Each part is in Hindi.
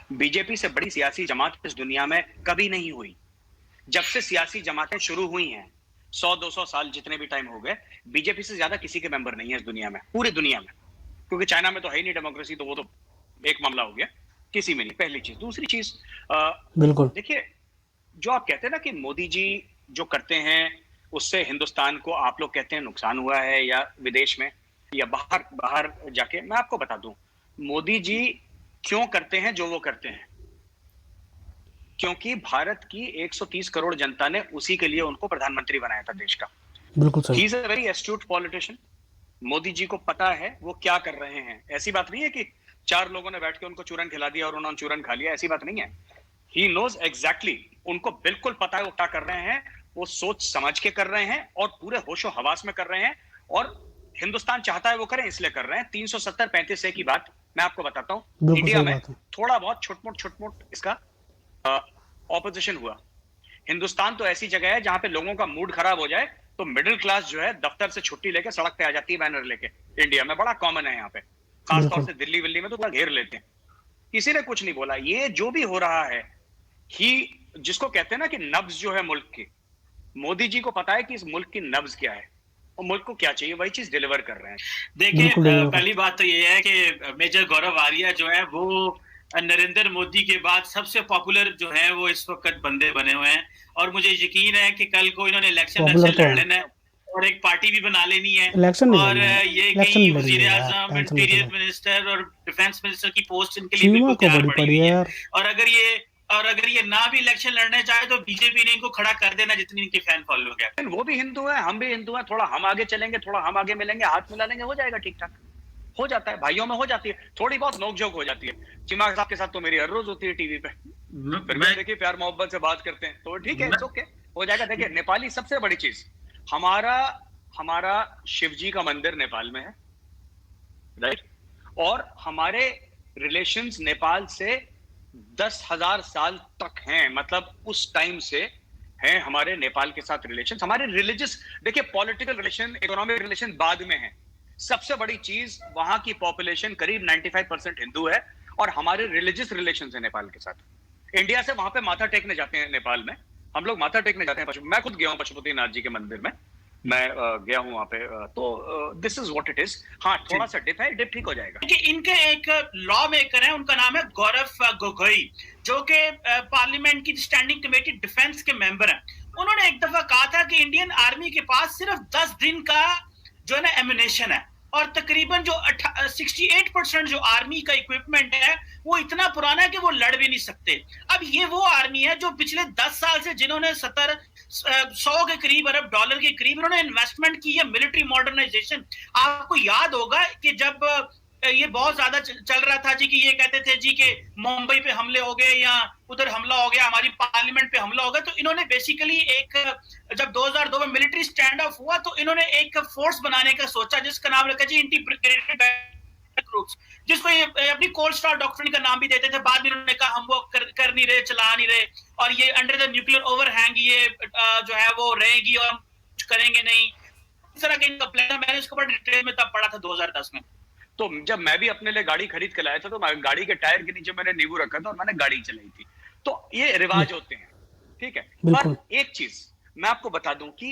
बीजेपी से बड़ी सियासी जमात इस दुनिया में कभी नहीं हुई। जब से सियासी जमातें शुरू हुई हैं, 100-200 साल जितने भी टाइम हो गए, बीजेपी से ज्यादा किसी के मेंबर नहीं है इस दुनिया में, पूरी दुनिया में। क्योंकि चाइना में तो है ही नहीं डेमोक्रेसी, तो वो तो एक मामला हो गया, किसी में नहीं। पहली चीज। दूसरी चीज, बिल्कुल। देखिए, जो आप कहते हैं ना कि मोदी जी जो करते हैं उससे हिंदुस्तान को आप लोग कहते हैं नुकसान हुआ है, या विदेश में या बाहर बाहर जाके, मैं आपको बता दूं मोदी जी क्यों करते हैं जो वो करते हैं। क्योंकि भारत की 130 करोड़ जनता ने उसी के लिए उनको प्रधानमंत्री बनाया था देश का। बिल्कुल सही। He is a very astute politician. Modi ji को पता है वो क्या कर रहे हैं। ऐसी बात नहीं है कि चार लोगों ने बैठ के उनको चूरन खिला दिया और उन्होंने चूरन खा लिया, ऐसी बात नहीं है। ही नोज एग्जैक्टली, उनको बिल्कुल पता है वो क्या कर रहे हैं। वो सोच समझ के कर रहे हैं और पूरे होशो हवास में कर रहे हैं। और हिंदुस्तान चाहता है वो करें, इसलिए कर रहे हैं। 370-35 से की बात मैं आपको बताता हूं। बिल्कुल इंडिया सही में बात है। थोड़ा बहुत छुटमुट इसका ऑपोजिशन हुआ। हिंदुस्तान तो ऐसी जगह है जहां पे लोगों का मूड खराब हो जाए तो मिडिल क्लास जो है दफ्तर से छुट्टी लेके सड़क पे आ जाती है बैनर लेके। इंडिया में बड़ा कॉमन है यहाँ पे, खासतौर बिल्कुल। से दिल्ली विल्ली में तो पूरा घेर लेते हैं। किसी ने कुछ नहीं बोला। ये जो भी हो रहा है, ही जिसको कहते हैं ना कि नब्ज जो है मुल्क की, मोदी जी को पता है कि इस मुल्क की नब्ज क्या है और मुल्क को क्या चाहिए, वही चीज डिलीवर कर रहे हैं। देखिए, बिल्कुल डिलीवर पहली करते बात तो ये है कि मेजर गौरव आर्या जो है वो नरेंद्र मोदी के बाद सबसे पॉपुलर जो है वो इस वक्त बंदे बने हुए हैं। और मुझे यकीन है कि कल को इन्होंने इलेक्शन पॉपुलर तो लड़ है। लेना है और एक पार्टी भी बना लेनी है। इलेक्शन नहीं और लड़ना है, ये इलेक्शन कहीं नहीं लड़ेंगे वजीर यार, आजम, टेंशन मत इंटीरियर लो। मिनिस्टर और डिफेंस मिनिस्टर की पोस्ट इनके लिए चीमा बिल्कुल को तैयार बड़ी पड़ी पड़ी हुई है है। यार। और अगर ये ना भी इलेक्शन लड़ने चाहे तो बीजेपी ने इनको खड़ा कर देना, जितनी इनकी फैन फॉलोइंग है। वो भी हिंदू है, हम भी हिंदू हैं। थोड़ा हम आगे चलेंगे, थोड़ा हम आगे मिलेंगे, हाथ मिला लेंगे, हो जाएगा ठीक ठाक। हो जाता है, भाइयों में हो जाती है, थोड़ी बहुत नोकझोंक हो जाती है। चिमा साहब के साथ तो मेरी हर रोज होती है टीवी पे। फिर भी हम देखिए प्यार मोहब्बत से बात करते हैं, तो ठीक है, ओके, हो जाएगा। देखिए, नेपाली सबसे बड़ी चीज, हमारा हमारा शिव जी का मंदिर नेपाल में है, राइट। और हमारे रिलेशंस नेपाल से 10,000 साल तक हैं। मतलब उस टाइम से हैं हमारे नेपाल के साथ रिलेशंस। हमारे रिलीजियस, देखिए, पॉलिटिकल रिलेशन, इकोनॉमिक रिलेशन बाद में है। सबसे बड़ी चीज, वहां की पॉपुलेशन करीब 95% हिंदू है और हमारे रिलीजियस रिलेशन है नेपाल के साथ। इंडिया से वहां पे माथा टेकने जाते हैं नेपाल में, हम लोग माथा टेकने जाते हैं। मैं खुद गया हूं पशुपतिनाथ जी के मंदिर में, मैं गया हूं वहां पे। तो this is what it is. हाँ, थोड़ा सा डिप है, डिप ठीक हो जाएगा। इनके एक लॉ मेकर है, उनका नाम है गौरव गोगोई, जो कि पार्लियामेंट की स्टैंडिंग कमेटी डिफेंस के मेंबर हैं। उन्होंने एक दफा कहा था कि इंडियन आर्मी के पास सिर्फ 10 दिन का जो है ना एम्युनेशन है, और तकरीबन जो 68% जो आर्मी का इक्विपमेंट है वो इतना पुराना है कि वो लड़ भी नहीं सकते। अब ये वो आर्मी है जो पिछले 10 साल से, जिन्होंने 100 के करीब अरब डॉलर के करीब उन्होंने इन्वेस्टमेंट की है मिलिट्री मॉडर्नाइजेशन। आपको याद होगा कि जब ये बहुत ज्यादा चल रहा था जी, कि ये कहते थे जी कि मुंबई पे हमले हो गए या उधर हमला हो गया, हमारी पार्लियामेंट पे हमला हो गया, तो इन्होंने बेसिकली एक, जब 2002 में मिलिट्री स्टैंड ऑफ हुआ तो इन्होंने एक फोर्स बनाने का सोचा जिसका नाम रखा जी इंटीग्रेटेड ग्रुप्स, जिसको ये अपनी कोल्ड स्टार डॉक्ट्रिन का नाम भी देते थे। बाद में इन्होंने कहा हम वो कर नहीं रहे, चला नहीं रहे, और ये अंडर द न्यूक्लियर ओवरहैंग ये जो है वो रहेगी और कुछ करेंगे नहीं, इस तरह का इनका प्लान। मैंने इसको बड़ा डिटेल में तब पढ़ा था 2010 में। तो जब मैं भी अपने लिए गाड़ी खरीद के लाया था, तो गाड़ी के टायर के नीचे मैंने नींबू रखा था और मैंने गाड़ी चलाई थी। तो ये रिवाज होते हैं, ठीक है। पर बिल्कुल। एक चीज मैं आपको बता दूं कि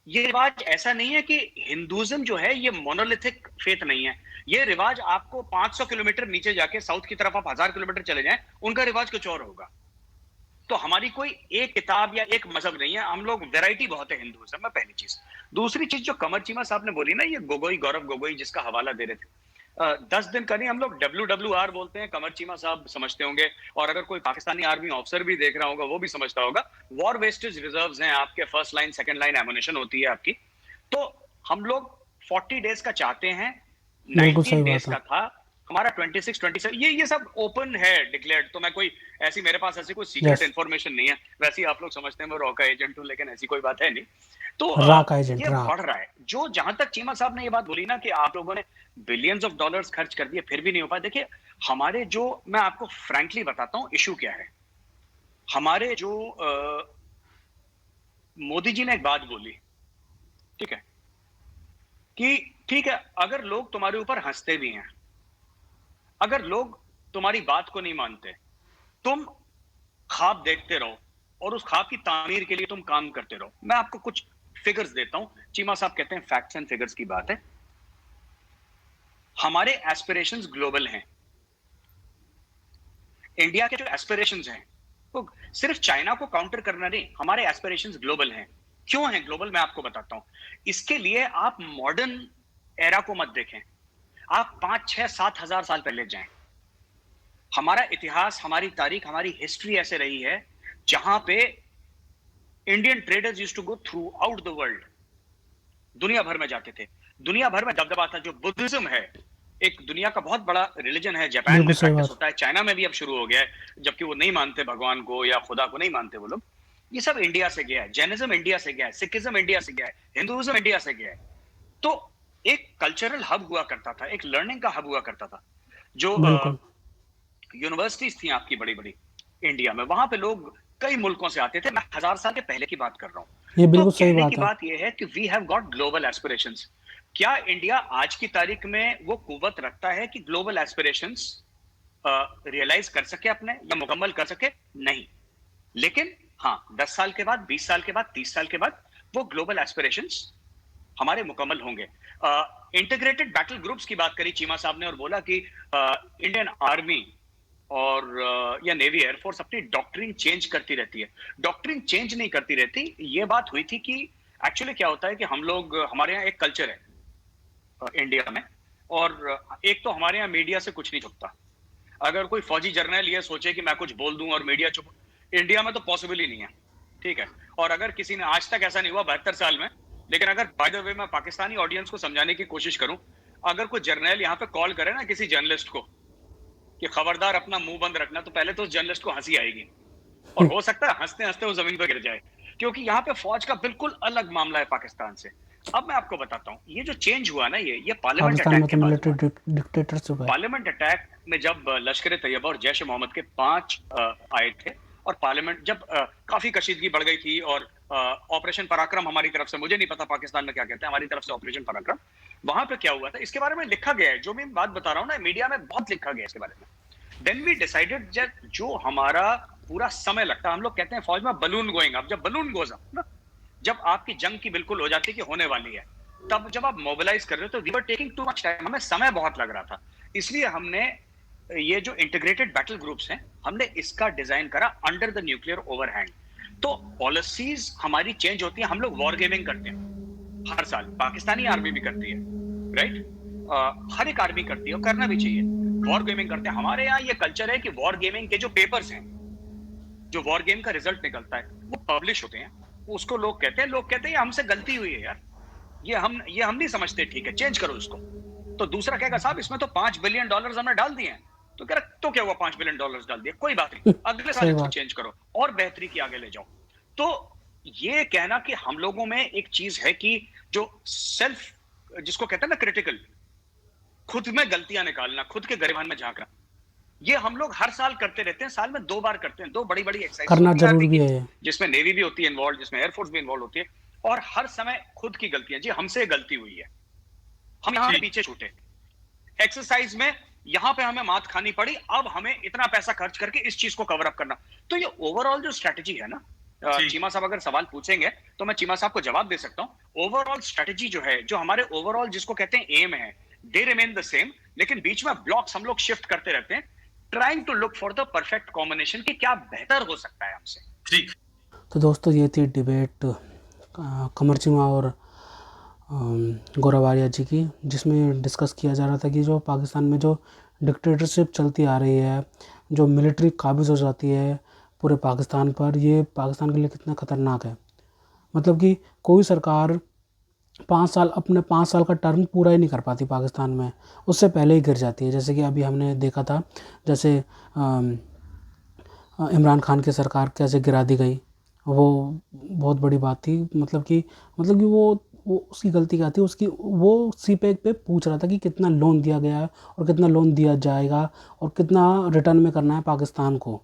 ये रिवाज ऐसा नहीं है कि हिंदुइज्म जो है ये मोनोलिथिक फेथ नहीं है। ये रिवाज आपको 500 किलोमीटर नीचे जाके साउथ की तरफ आप 1000 किलोमीटर चले जाएं, उनका रिवाज कुछ और होगा। तो हमारी कोई एक किताब या एक मजहब नहीं है, हम लोग वैरायटी बहुत है हिंदुइज्म में, पहली चीज। दूसरी चीज, जो कमर चीमा साहब ने बोली ना, ये गोगोई, गौरव गोगोई जिसका हवाला दे रहे थे, 10 दिन का नहीं, हम लोग WWR बोलते हैं, कमर चीमा साहब समझते होंगे। और अगर कोई पाकिस्तानी आर्मी ऑफिसर भी देख रहा होगा वो भी समझता होगा। वॉर वेस्टेज रिजर्व्स हैं आपके, first line second line ammunition होती है आपकी। तो हम लोग 40 डेज का चाहते हैं, बिल्कुल 19 सही डेज बात है। का था हमारा, 26 27, ये सब ओपन है, डिक्लेयर्ड। तो मैं कोई ऐसी, मेरे पास ऐसी कोई सीक्रेट यस। इन्फॉर्मेशन नहीं है। वैसे ही आप लोग समझते हैं मैं रॉ का एजेंट हूं, लेकिन ऐसी कोई बात है नहीं। तो रा का एजेंट, ये रा। बढ़ रहा है। जो जहां तक चीमा साहब ने ये बात बोली ना कि आप लोगों ने बिलियंस ऑफ डॉलर्स खर्च कर दिए फिर भी नहीं हो पाया, देखिए, हमारे जो, मैं आपको फ्रैंकली बताता हूं इशू क्या है। हमारे जो मोदी जी ने एक बात बोली, ठीक है, कि ठीक है, अगर लोग तुम्हारे ऊपर हंसते भी हैं, अगर लोग तुम्हारी बात को नहीं मानते, तुम ख्वाब देखते रहो और उस ख्वाब की तामीर के लिए तुम काम करते रहो। मैं आपको कुछ फिगर्स देता हूं। चीमा साहब कहते हैं फैक्ट्स एंड फिगर्स की बात है। हमारे एस्पिरेशंस ग्लोबल हैं। इंडिया के जो एस्पिरेशंस हैं वो सिर्फ चाइना को काउंटर करना नहीं, हमारे एस्पिरेशंस ग्लोबल हैं। क्यों हैं ग्लोबल, मैं आपको बताता हूं। इसके लिए आप मॉडर्न एरा को मत देखें, आप 5, 6, 7 हजार साल पहले जाएं। हमारा इतिहास, हमारी तारीख, हमारी हिस्ट्री ऐसे रही है जहां पे Indian traders used to go throughout the world, दुनिया भर में जाते थे। दुनिया भर में दबदबा था। जो बुद्धिज्म है एक दुनिया का बहुत बड़ा रिलीजन है, जापान में बिल्कुल सही प्रैक्टिस बात। होता है, चाइना में भी अब शुरू हो गया है, जबकि वो नहीं मानते भगवान को या खुदा को नहीं मानते वो लोग। ये सब इंडिया से गया है। जैनिज्म इंडिया से गया है, सिखिज्म इंडिया से गया है, हिंदुइज्म इंडिया से गया है। तो एक कल्चरल हब हुआ करता था, एक लर्निंग का हब हुआ करता था। जो बिल्कुल यूनिवर्सिटीज थी आपकी बड़ी बड़ी इंडिया में, वहां पे लोग कई मुल्कों से आते थे। मैं 1000 साल के पहले की बात कर रहा हूँ। ये तो बिल्कुल सही कहने बात की है। बात यह है कि we have got global aspirations. क्या इंडिया आज की तारीख में वो कुव्वत रखता है कि ग्लोबल एस्पिरेशंस रियलाइज कर सके अपने या मुकम्मल कर सके? नहीं। लेकिन हाँ, 10 साल के बाद, 20 साल के बाद, 30 साल के बाद वो ग्लोबल एस्पिरेशंस हमारे मुकम्मल होंगे। इंटीग्रेटेड बैटल ग्रुप्स की बात करी चीमा साहब ने और बोला कि इंडियन आर्मी और या नेवी एयरफोर्स अपनी डॉक्ट्रिन चेंज करती रहती है। डॉक्ट्रिन चेंज नहीं करती रहती। ये बात हुई थी कि एक्चुअली क्या होता है कि हम लोग, हमारे यहाँ एक कल्चर है इंडिया में, और एक तो हमारे यहाँ मीडिया से कुछ नहीं छुपता। अगर कोई फौजी जर्नल ये सोचे कि मैं कुछ बोल दूं और मीडिया चुप, इंडिया में तो पॉसिबल ही नहीं है, ठीक है। और अगर किसी ने, आज तक ऐसा नहीं हुआ 72 साल में, लेकिन अगर बाय द वे मैं पाकिस्तानी ऑडियंस को समझाने की कोशिश करूं, अगर कोई जर्नल यहाँ पे कॉल करे ना किसी जर्नलिस्ट को कि खबरदार अपना मुंह बंद रखना, तो पहले तो उस जर्नलिस्ट को हंसी आएगी और हो सकता है हंसते हंसते वो जमीन पर गिर जाए, क्योंकि यहाँ पे फौज का बिल्कुल अलग मामला है पाकिस्तान से। अब मैं आपको बताता हूँ, ये जो चेंज हुआ ना, ये पार्लियामेंट पाकिस्तान में अटैक तो के बाद मिलिट्री हुआ। डिक्टेटरशिप है। पार्लियामेंट अटैक में जब लश्कर तैयबा और जैश मोहम्मद के 5 आए थे, और पार्लियामेंट जब काफी कशीदगी बढ़ गई थी, और ऑपरेशन पराक्रम हमारी तरफ से, मुझे नहीं पता पाकिस्तान में क्या कहते हैं, हमारी तरफ से ऑपरेशन पराक्रम, वहां पे क्या हुआ था इसके बारे में लिखा गया है। जो मैं बात बता रहा हूँ ना, मीडिया में बहुत लिखा गया है इसके बारे में। देन वी डिसाइडेड, जो हमारा पूरा समय लगता है, हम लोग कहते हैं फौज में बलून गोइंग अप, जब बलून गोज अप ना, जब आपकी जंग की बिल्कुल हो जाती है कि होने वाली है, तब जब आप मोबिलाइज कर रहे हो, तो we were taking too much time, हमें समय बहुत लग रहा था। इसलिए हमने ये जो इंटीग्रेटेड बैटल ग्रुप्स हैं, हमने इसका डिजाइन करा अंडर द न्यूक्लियर ओवरहैंग। तो पॉलिसीज हमारी चेंज होती है। हम लोग वॉर गेमिंग करते हैं हर साल, पाकिस्तानी आर्मी भी करती है, राइट, हर एक आर्मी करती है और करना भी चाहिए। वॉर गेमिंग करते हैं। हमारे यहाँ ये कल्चर है कि वॉर गेमिंग के जो पेपर्स हैं, जो वॉर गेम का रिजल्ट निकलता है, वो पब्लिश होते हैं। उसको लोग कहते हैं ये हमसे गलती हुई है यार, ये हम नहीं समझते, ठीक है चेंज करो इसको। तो दूसरा कहेगा साहब इसमें तो $5 बिलियन हमने डाल दिए हैं। तो कह रहा तो क्या हुआ, $5 बिलियन डाल दिए, कोई बात नहीं, अगले साल इसको चेंज करो और बेहतरी की आगे ले जाओ। तो ये कहना कि हम लोगों में एक चीज है कि जो सेल्फ, जिसको कहते हैं ना क्रिटिकल, खुद में गलतियां निकालना, खुद के गरिमान में झांकना, ये हम लोग हर साल करते रहते हैं। साल में 2 बार करते हैं, 2 बड़ी बड़ी एक्सरसाइज करना जरूर भी है, जिसमें नेवी भी होती है इन्वॉल्व, जिसमें एयरफोर्स भी इन्वॉल्व होती है, और हर समय खुद की गलतियां, जी हमसे गलती हुई है, हम यहाँ पे पीछे छूटे, एक्सरसाइज में यहाँ पे हमें मात खानी पड़ी, अब हमें इतना पैसा खर्च करके इस चीज को कवर अप करना। तो ये ओवरऑल जो स्ट्रेटेजी है ना, चीमा साहब अगर सवाल पूछेंगे तो मैं चीमा साहब को जवाब दे सकता हूँ। ओवरऑल स्ट्रेटेजी जो है, जो हमारे ओवरऑल जिसको कहते हैं एम है, दे रिमेन द सेम, लेकिन बीच में ब्लॉक्स हम लोग शिफ्ट करते रहते हैं, trying to look for the perfect combination कि क्या बेहतर हो सकता है हमसे। ठीक। तो दोस्तों ये थी डिबेट कमर चीमा और गौरव आर्या जी की, जिसमें डिस्कस किया जा रहा था कि जो पाकिस्तान में जो डिक्टेटरशिप चलती आ रही है, जो मिलिट्री काबिज हो जाती है पूरे पाकिस्तान पर, ये पाकिस्तान के लिए कितना ख़तरनाक है। मतलब कि कोई सरकार 5 साल, अपने 5 साल का टर्म पूरा ही नहीं कर पाती पाकिस्तान में, उससे पहले ही गिर जाती है। जैसे कि अभी हमने देखा था, जैसे इमरान खान की सरकार कैसे गिरा दी गई, वो बहुत बड़ी बात थी। मतलब कि वो उसकी गलती क्या थी, उसकी वो सीपैक पे पूछ रहा था कि कितना लोन दिया गया है और कितना लोन दिया जाएगा और कितना रिटर्न में करना है पाकिस्तान को।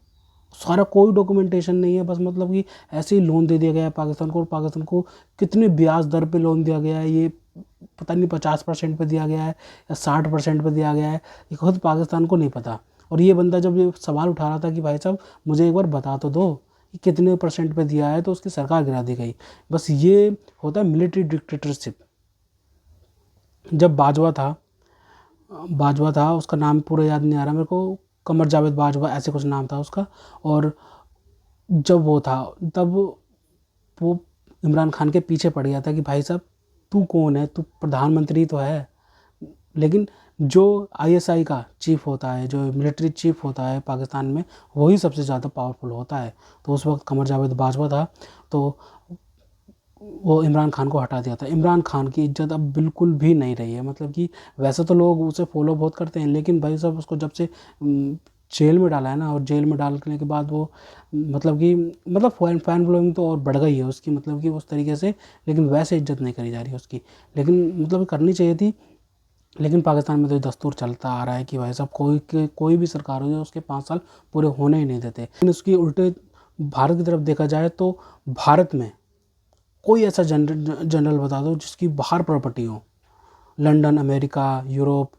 सारा कोई डॉक्यूमेंटेशन नहीं है, बस मतलब कि ऐसे ही लोन दे दिया गया है पाकिस्तान को, और पाकिस्तान को कितने ब्याज दर पे लोन दिया गया है, ये पता नहीं 50% पे दिया गया है या 60% पे दिया गया है, ये खुद पाकिस्तान को नहीं पता। और ये बंदा जब ये सवाल उठा रहा था कि भाई साहब मुझे एक बार बता तो दो कि कितने % पे दिया है, तो उसकी सरकार गिरा दी गई। बस ये होता है मिलिट्री डिक्टेटरशिप। जब बाजवा था, उसका नाम पूरा याद नहीं आ रहा मेरे को, कमर जावेद बाजवा ऐसे कुछ नाम था उसका, और जब वो था तब वो इमरान खान के पीछे पड़ गया था कि भाई साहब तू कौन है, तू प्रधानमंत्री तो है, लेकिन जो ISI का चीफ होता है, जो मिलिट्री चीफ होता है पाकिस्तान में, वही सबसे ज़्यादा पावरफुल होता है। तो उस वक्त कमर जावेद बाजवा था, तो वो इमरान खान को हटा दिया था। इमरान खान की इज्जत अब बिल्कुल भी नहीं रही है। मतलब कि वैसे तो लोग उसे फॉलो बहुत करते हैं, लेकिन भाई साहब उसको जब से जेल में डाला है ना, और जेल में डालने के बाद वो मतलब फैन फॉलोइंग तो और बढ़ गई है उसकी, मतलब कि उस तरीके से, लेकिन वैसे इज्जत नहीं करी जा रही है उसकी, लेकिन मतलब करनी चाहिए थी। लेकिन पाकिस्तान में तो ये दस्तूर चलता आ रहा है कि भाई साहब कोई भी सरकार हो जाए उसके 5 साल पूरे होने ही नहीं देते। लेकिन उसकी उल्टे भारत की तरफ देखा जाए तो भारत में कोई ऐसा जनरल बता दो जिसकी बाहर प्रॉपर्टी हो, लंदन, अमेरिका, यूरोप,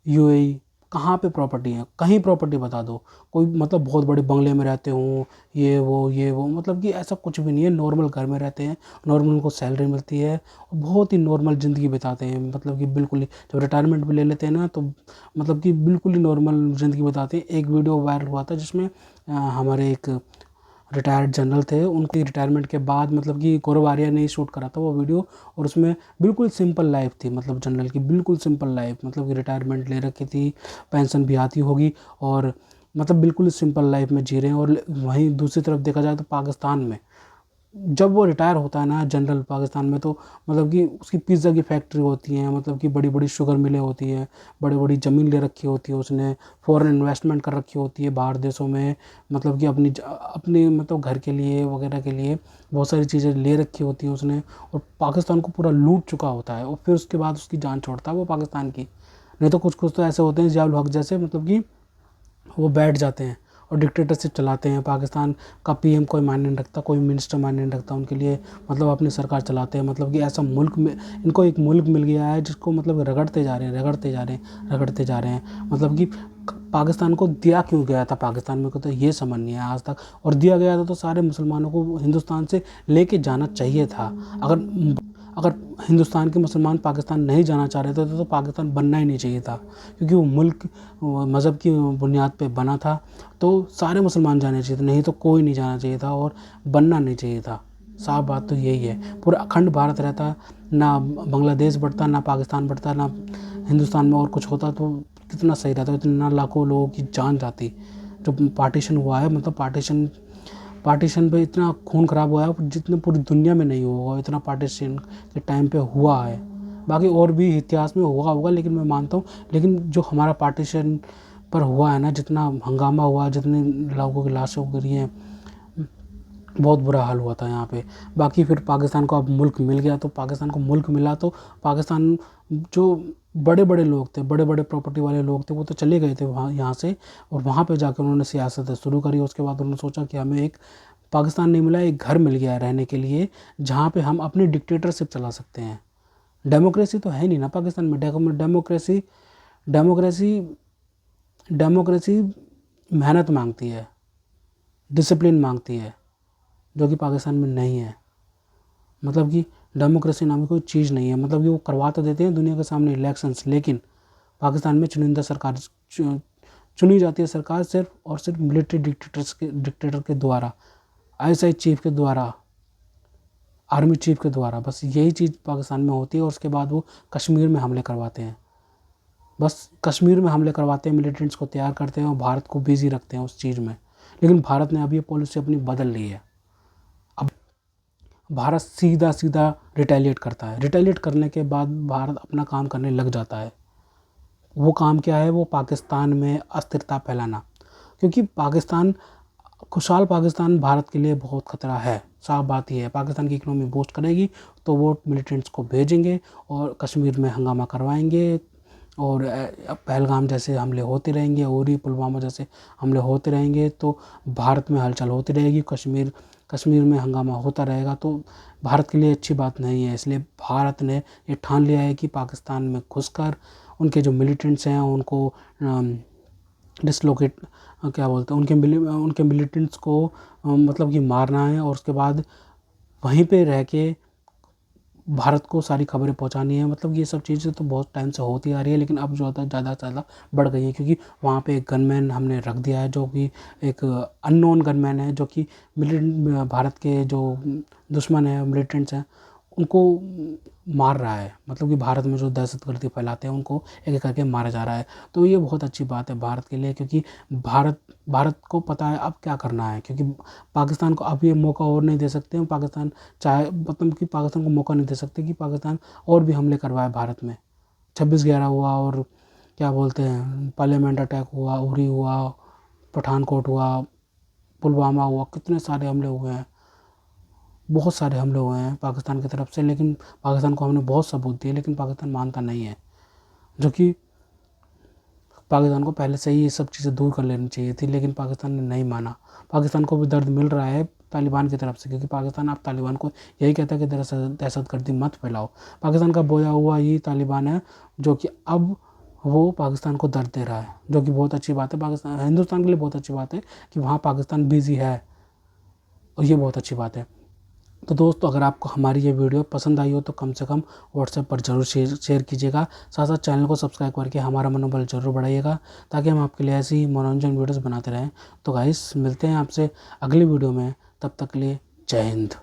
UAE, कहाँ पे प्रॉपर्टी है, कहीं प्रॉपर्टी बता दो। कोई मतलब बहुत बड़े बंगले में रहते हों, ये वो, मतलब कि ऐसा कुछ भी नहीं है। नॉर्मल घर में रहते हैं, नॉर्मल उनको सैलरी मिलती है और बहुत ही नॉर्मल ज़िंदगी बिताते हैं। मतलब कि बिल्कुल ही जब रिटायरमेंट भी ले लेते हैं ना, तो मतलब कि बिल्कुल ही नॉर्मल ज़िंदगी बिताते हैं। एक वीडियो वायरल हुआ था जिसमें हमारे एक रिटायर्ड जनरल थे, उनकी रिटायरमेंट के बाद मतलब कि गौरव आर्या ने शूट करा था वो वीडियो, और उसमें बिल्कुल सिंपल लाइफ थी, मतलब जनरल की बिल्कुल सिंपल लाइफ, मतलब कि रिटायरमेंट ले रखी थी, पेंशन भी आती होगी, और मतलब बिल्कुल सिंपल लाइफ में जी रहे हैं। और वहीं दूसरी तरफ देखा जाए तो पाकिस्तान में जब वो रिटायर होता है ना जनरल पाकिस्तान में, तो मतलब कि उसकी पिज़्ज़ा की फैक्ट्री होती है, मतलब कि बड़ी बड़ी शुगर मिलें होती हैं, बड़ी बड़ी ज़मीन ले रखी होती है उसने, फॉरेन इन्वेस्टमेंट कर रखी होती है बाहर देशों में, मतलब कि अपनी मतलब घर के लिए वगैरह के लिए बहुत सारी चीज़ें ले रखी होती हैं उसने, और पाकिस्तान को पूरा लूट चुका होता है, और फिर उसके बाद उसकी जान छोड़ता है वो पाकिस्तान की। नहीं तो कुछ तो ऐसे होते हैं ज़ियाउल हक जैसे, मतलब कि वो बैठ जाते हैं और डिक्टेटरशिप चलाते हैं। पाकिस्तान का PM कोई मायने नहीं रखता, कोई मिनिस्टर मायने नहीं रखता उनके लिए, मतलब अपनी सरकार चलाते हैं। मतलब कि ऐसा मुल्क में इनको एक मुल्क मिल गया है जिसको मतलब रगड़ते जा रहे हैं। मतलब कि पाकिस्तान को दिया क्यों गया था पाकिस्तान में को, तो ये समझ नहीं है आज तक। और दिया गया था तो सारे मुसलमानों को हिंदुस्तान से लेके जाना चाहिए था। अगर हिंदुस्तान के मुसलमान पाकिस्तान नहीं जाना चाह रहे थे तो पाकिस्तान बनना ही नहीं चाहिए था, क्योंकि वो मुल्क मज़हब की बुनियाद पे बना था, तो सारे मुसलमान जाने चाहिए थे, नहीं तो कोई नहीं जाना चाहिए था और बनना नहीं चाहिए था। साफ बात तो यही है। पूरा अखंड भारत रहता, ना बांग्लादेश बढ़ता, ना पाकिस्तान बढ़ता, ना हिंदुस्तान में और कुछ होता, तो कितना सही रहता। इतना लाखों लोगों की जान जाती। जो पार्टीशन हुआ है, मतलब पार्टीशन पे इतना खून खराब हुआ है जितने पूरी दुनिया में नहीं हुआ होगा, इतना पार्टीशन के टाइम पे हुआ है। बाकी और भी इतिहास में हुआ होगा, लेकिन मैं मानता हूँ, लेकिन जो हमारा पार्टीशन पर हुआ है ना, जितना हंगामा हुआ, जितने लोगों की लाशें गिरी हैं, बहुत बुरा हाल हुआ था यहाँ पे। बाकी फिर पाकिस्तान को अब मुल्क मिल गया, तो पाकिस्तान को मुल्क मिला तो पाकिस्तान जो बड़े बड़े लोग थे, बड़े बड़े प्रॉपर्टी वाले लोग थे, वो तो चले गए थे वहाँ यहाँ से, और वहाँ पे जाकर उन्होंने सियासत शुरू करी। उसके बाद उन्होंने सोचा कि हमें एक पाकिस्तान नहीं मिला, एक घर मिल गया है रहने के लिए, जहाँ पे हम अपनी डिक्टेटरशिप चला सकते हैं। डेमोक्रेसी तो है नहीं ना पाकिस्तान में। डेमोक्रेसी मेहनत मांगती है, डिसिप्लिन मांगती है, जो कि पाकिस्तान में नहीं है। मतलब कि डेमोक्रेसी नाम की कोई चीज़ नहीं है। मतलब कि वो करवा तो देते हैं दुनिया के सामने इलेक्शंस, लेकिन पाकिस्तान में चुनिंदा सरकार चुनी जाती है, सरकार सिर्फ और सिर्फ मिलिट्री डिक्टेटर के द्वारा, ISI चीफ के द्वारा, आर्मी चीफ के द्वारा। बस यही चीज़ पाकिस्तान में होती है। और उसके बाद वो कश्मीर में हमले करवाते हैं, बस कश्मीर में हमले करवाते हैं, मिलिटेंट्स को तैयार करते हैं और भारत को बिजी रखते हैं उस चीज़ में। लेकिन भारत ने अब ये पॉलिसी अपनी बदल ली है। अब भारत सीधा रिटेलिएट करता है। रिटेलिएट करने के बाद भारत अपना काम करने लग जाता है। वो काम क्या है? वो पाकिस्तान में अस्थिरता फैलाना, क्योंकि खुशहाल पाकिस्तान भारत के लिए बहुत ख़तरा है। साफ बात यह है, पाकिस्तान की इकनॉमी बूस्ट करेगी तो वो मिलिटेंट्स को भेजेंगे और कश्मीर में हंगामा करवाएंगे, और पहलगाम जैसे हमले होते रहेंगे, उरी पुलवामा जैसे हमले होते रहेंगे, तो भारत में हलचल होती रहेगी, कश्मीर में हंगामा होता रहेगा। तो भारत के लिए अच्छी बात नहीं है। इसलिए भारत ने ये ठान लिया है कि पाकिस्तान में घुसकर उनके जो मिलिटेंट्स हैं उनको डिसलोकेट क्या बोलते हैं उनके मिलिटेंट्स को मतलब कि मारना है और उसके बाद वहीं पे रह के भारत को सारी खबरें पहुंचानी है। मतलब ये सब चीज़ें तो बहुत टाइम से होती आ रही है, लेकिन अब जो होता है ज़्यादा से ज़्यादा बढ़ गई है, क्योंकि वहाँ पे एक गनमैन हमने रख दिया है जो कि एक अननोन गनमैन है, जो कि भारत के जो दुश्मन है मिलिटेंट्स हैं उनको मार रहा है। मतलब कि भारत में जो दहशतगर्दी फैलाते हैं उनको एक एक करके मारा जा रहा है। तो ये बहुत अच्छी बात है भारत के लिए, क्योंकि भारत को पता है अब क्या करना है, क्योंकि पाकिस्तान को अब ये मौका और नहीं दे सकते हैं। पाकिस्तान चाहे मतलब कि पाकिस्तान को मौका नहीं दे सकते कि पाकिस्तान और भी हमले करवाए भारत में। 26/11 हुआ और क्या बोलते हैं पार्लियामेंट अटैक हुआ, उरी हुआ, पठानकोट हुआ, पुलवामा हुआ, कितने सारे हमले हुए हैं, बहुत सारे हमले हुए हैं पाकिस्तान की तरफ से। लेकिन पाकिस्तान को हमने बहुत सबूत दिए, लेकिन पाकिस्तान मानता नहीं है, जो कि पाकिस्तान को पहले से ही ये सब चीज़ें दूर कर लेनी चाहिए थी, लेकिन पाकिस्तान ने नहीं माना। पाकिस्तान को भी दर्द मिल रहा है तालिबान की तरफ से, क्योंकि पाकिस्तान अब तालिबान को यही कहता है कि दहशतगर्दी मत फैलाओ। पाकिस्तान का बोया हुआ ही तालिबान है, जो कि अब वो पाकिस्तान को दर्द दे रहा है, जो कि बहुत अच्छी बात है। पाकिस्तान हिंदुस्तान के लिए बहुत अच्छी बात है कि वहाँ पाकिस्तान बिजी है, और ये बहुत अच्छी बात है। तो दोस्तों, अगर आपको हमारी ये वीडियो पसंद आई हो तो कम से कम व्हाट्सएप पर ज़रूर शेयर कीजिएगा। साथ साथ चैनल को सब्सक्राइब करके हमारा मनोबल ज़रूर बढ़ाइएगा, ताकि हम आपके लिए ऐसी ही मनोरंजन वीडियोस बनाते रहें। तो गाइस, मिलते हैं आपसे अगली वीडियो में, तब तक के लिए जय हिंद।